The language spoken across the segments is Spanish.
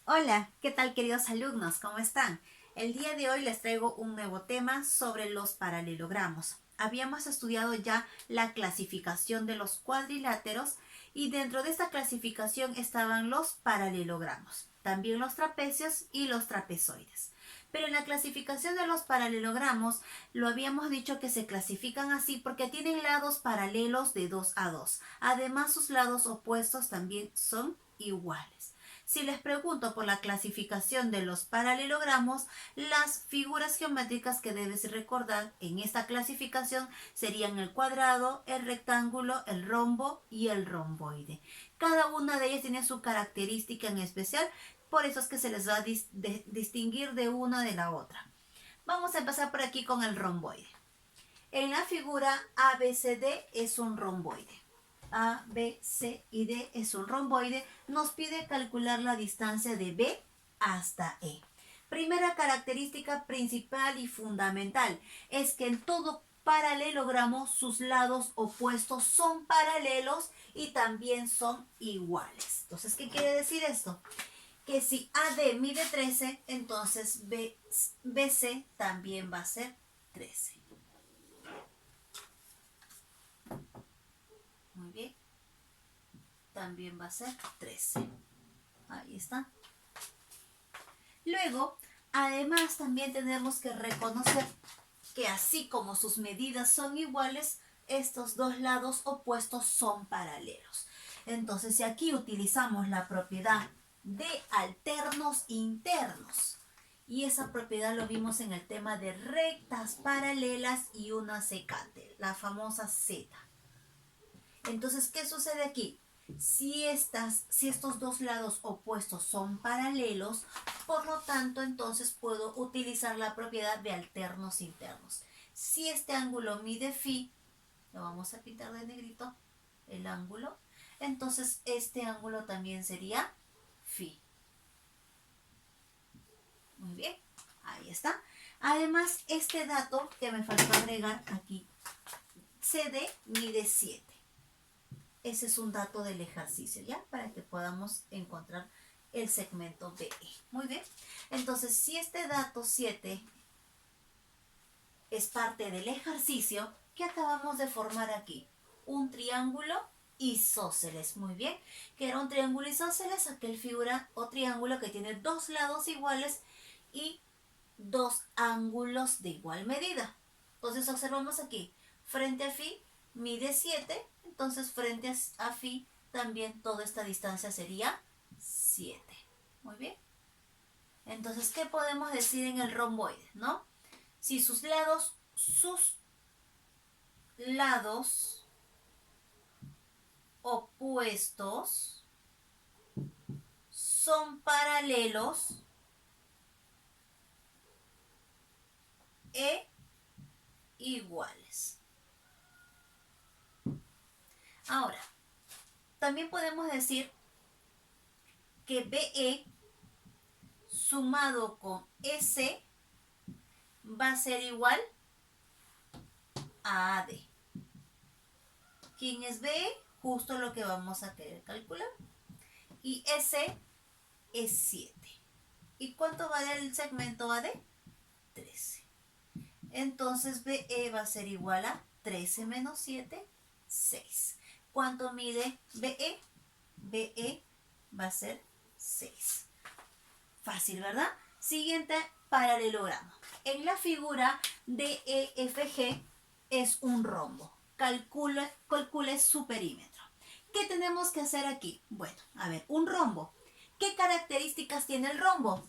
Hola, ¿qué tal queridos alumnos? ¿Cómo están? El día de hoy les traigo un nuevo tema sobre los paralelogramos. Habíamos estudiado ya la clasificación de los cuadriláteros y dentro de esta clasificación estaban los paralelogramos, también los trapecios y los trapezoides. Pero en la clasificación de los paralelogramos lo habíamos dicho que se clasifican así porque tienen lados paralelos de 2 a 2. Además, sus lados opuestos también son iguales. Si les pregunto por la clasificación de los paralelogramos, las figuras geométricas que debes recordar en esta clasificación serían el cuadrado, el rectángulo, el rombo y el romboide. Cada una de ellas tiene su característica en especial, por eso es que se les va a distinguir de una de la otra. Vamos a empezar por aquí con el romboide. En la figura ABCD es un romboide. A, B, C y D es un romboide. Nos pide calcular la distancia de B hasta E. Primera característica principal y fundamental es que en todo paralelogramo sus lados opuestos son paralelos y también son iguales. Entonces, ¿qué quiere decir esto? Que si AD mide 13, entonces BC también va a ser 13. Muy bien. También va a ser 13. Ahí está. Luego, además también tenemos que reconocer que así como sus medidas son iguales, estos dos lados opuestos son paralelos. Entonces, si aquí utilizamos la propiedad de alternos internos, y esa propiedad lo vimos en el tema de rectas paralelas y una secante, la famosa Z. Entonces, ¿qué sucede aquí? Si estos dos lados opuestos son paralelos, por lo tanto, entonces puedo utilizar la propiedad de alternos internos. Si este ángulo mide phi, lo vamos a pintar de negrito, el ángulo, entonces este ángulo también sería phi. Muy bien, ahí está. Además, este dato que me faltó agregar aquí, CD mide 7. Ese es un dato del ejercicio, ¿ya? Para que podamos encontrar el segmento BE. Muy bien. Entonces, si este dato 7 es parte del ejercicio, ¿qué acabamos de formar aquí? Un triángulo isósceles. Muy bien. ¿Qué era un triángulo isósceles? Aquel figura o triángulo que tiene dos lados iguales y dos ángulos de igual medida. Entonces, observamos aquí. Frente a phi mide 7. Entonces, frente a phi también toda esta distancia sería 7. Muy bien. Entonces, ¿qué podemos decir en el romboide? ¿No? Si sus lados opuestos son paralelos e iguales. Ahora, también podemos decir que BE sumado con S va a ser igual a AD. ¿Quién es BE? Justo lo que vamos a querer calcular. Y S es 7. ¿Y cuánto vale el segmento AD? 13. Entonces BE va a ser igual a 13 menos 7, 6. ¿Cuánto mide BE? BE va a ser 6. Fácil, ¿verdad? Siguiente paralelogramo. En la figura DEFG es un rombo. Calcule su perímetro. ¿Qué tenemos que hacer aquí? Bueno, a ver, un rombo. ¿Qué características tiene el rombo?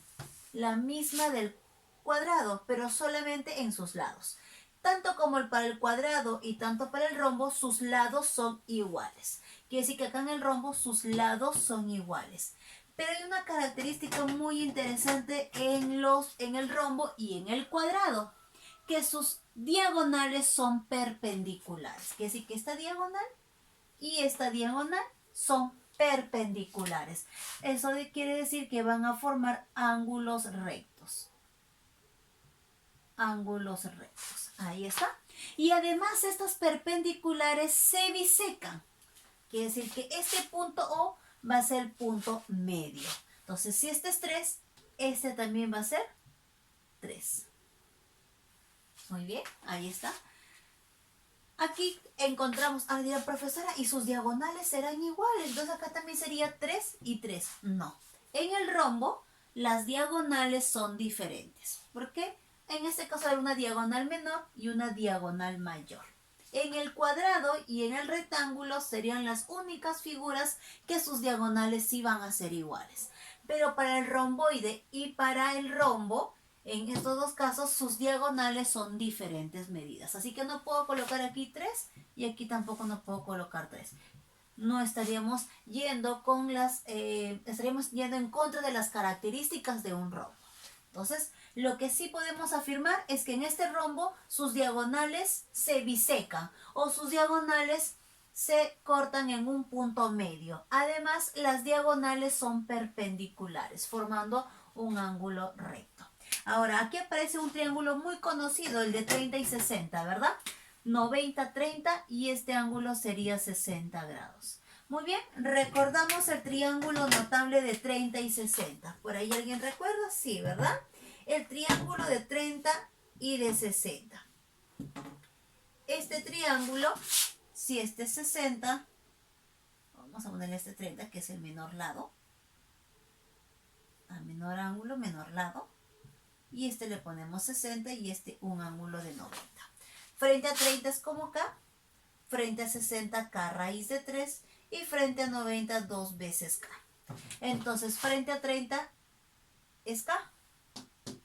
La misma del cuadrado, pero solamente en sus lados. Tanto como para el cuadrado y tanto para el rombo, sus lados son iguales. Quiere decir que acá en el rombo sus lados son iguales. Pero hay una característica muy interesante en el rombo y en el cuadrado, que sus diagonales son perpendiculares. Quiere decir que esta diagonal y esta diagonal son perpendiculares. Eso quiere decir que van a formar ángulos rectos. Ángulos rectos. Ahí está. Y además estas perpendiculares se bisecan. Quiere decir que este punto O va a ser el punto medio. Entonces, si este es 3, este también va a ser 3. Muy bien, ahí está. Aquí encontramos, dirá profesora, ¿y sus diagonales serán iguales? Entonces acá también sería 3 y 3. No. En el rombo, las diagonales son diferentes. ¿Por qué? En este caso hay una diagonal menor y una diagonal mayor. En el cuadrado y en el rectángulo serían las únicas figuras que sus diagonales sí van a ser iguales. Pero para el romboide y para el rombo, en estos dos casos, sus diagonales son diferentes medidas. Así que no puedo colocar aquí 3 y aquí tampoco no puedo colocar 3. No estaríamos yendo con estaríamos yendo en contra de las características de un rombo. Entonces, lo que sí podemos afirmar es que en este rombo sus diagonales se bisecan o sus diagonales se cortan en un punto medio. Además, las diagonales son perpendiculares, formando un ángulo recto. Ahora, aquí aparece un triángulo muy conocido, el de 30 y 60, ¿verdad? 90, 30 y este ángulo sería 60 grados. Muy bien, recordamos el triángulo notable de 30 y 60. ¿Por ahí alguien recuerda? Sí, ¿verdad? El triángulo de 30 y de 60. Este triángulo, si este es 60, vamos a ponerle este 30, que es el menor lado. A menor ángulo, menor lado. Y este le ponemos 60 y este un ángulo de 90. Frente a 30 es como K, frente a 60 K raíz de 3 y frente a 90 2 veces K. Entonces frente a 30 es K,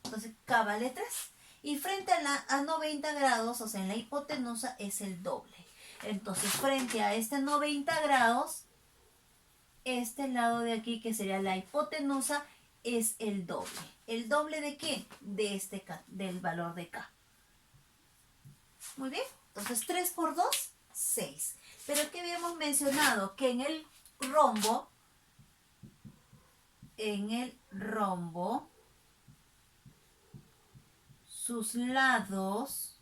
entonces K vale 3. Y frente a 90 grados, o sea en la hipotenusa es el doble. Entonces frente a este 90 grados, este lado de aquí que sería la hipotenusa es el doble. ¿El doble de qué? De este K, del valor de K. Muy bien, entonces 3 por 2, 6. Pero ¿qué habíamos mencionado? Que en el rombo, sus lados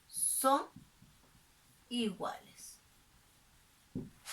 son iguales.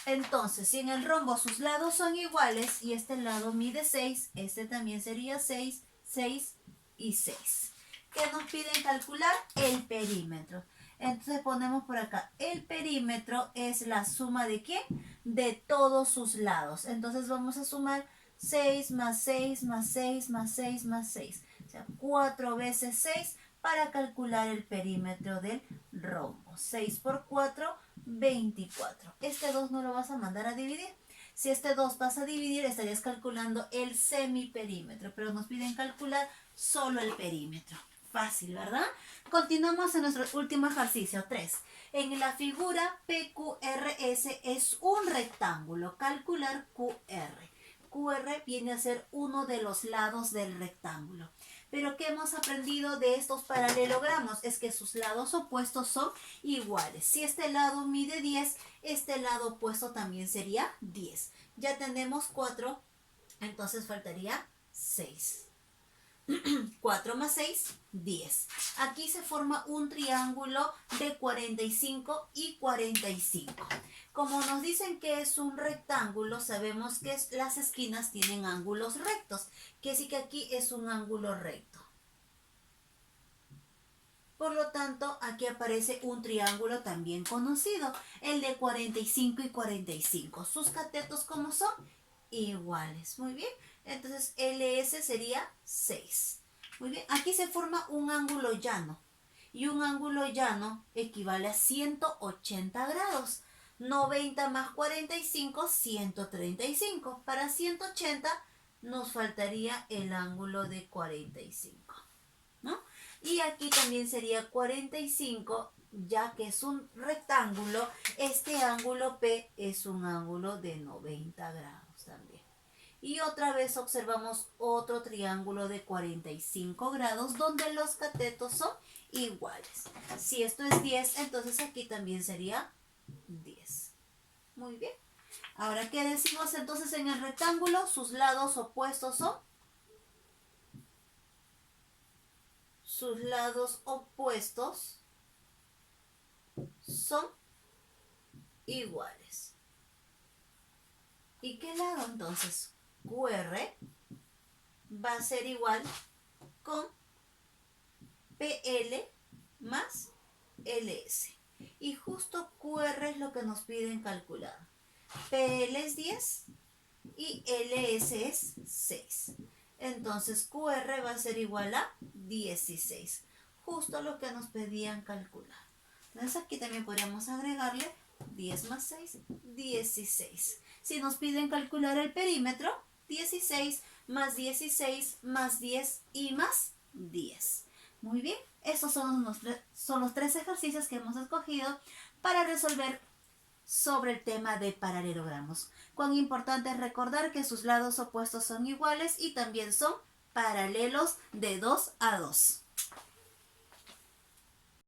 Entonces, si en el rombo sus lados son iguales y este lado mide 6, este también sería 6, 6 y 6. ¿Qué nos piden calcular? El perímetro. Entonces ponemos por acá, el perímetro es la suma ¿de qué? De todos sus lados. Entonces vamos a sumar 6 más 6 más 6 más 6 más 6. O sea, 4 veces 6 para calcular el perímetro del rombo. 6 por 4, 24. Este 2 no lo vas a mandar a dividir. Si este 2 vas a dividir, estarías calculando el semiperímetro, pero nos piden calcular solo el perímetro. Fácil, ¿verdad? Continuamos en nuestro último ejercicio, 3. En la figura PQRS es un rectángulo. Calcular QR. QR viene a ser uno de los lados del rectángulo. Pero ¿qué hemos aprendido de estos paralelogramos? Es que sus lados opuestos son iguales. Si este lado mide 10, este lado opuesto también sería 10. Ya tenemos 4, entonces faltaría 6. 4 más 6, 10. Aquí se forma un triángulo de 45 y 45. Como nos dicen que es un rectángulo, sabemos que las esquinas tienen ángulos rectos. Quiere decir que aquí es un ángulo recto. Por lo tanto, aquí aparece un triángulo también conocido, el de 45 y 45. ¿Sus catetos cómo son? Iguales. Muy bien. Entonces, LS sería 6. Muy bien. Aquí se forma un ángulo llano. Y un ángulo llano equivale a 180 grados. 90 más 45, 135. Para 180 nos faltaría el ángulo de 45. ¿No? Y aquí también sería 45, ya que es un rectángulo, este ángulo P es un ángulo de 90 grados también. Y otra vez observamos otro triángulo de 45 grados donde los catetos son iguales. Si esto es 10, entonces aquí también sería 10. Muy bien. Ahora, ¿qué decimos entonces en el rectángulo? Sus lados opuestos son iguales. ¿Y qué lado entonces? QR va a ser igual con PL más LS. Y justo QR es lo que nos piden calcular. PL es 10 y LS es 6. Entonces QR va a ser igual a 16. Justo lo que nos pedían calcular. Entonces aquí también podríamos agregarle 10 más 6, 16. Si nos piden calcular el perímetro, 16 más 16 más 10 y más 10. Muy bien, esos son los 3 ejercicios que hemos escogido para resolver sobre el tema de paralelogramos. Cuán importante es recordar que sus lados opuestos son iguales y también son paralelos de 2 a 2.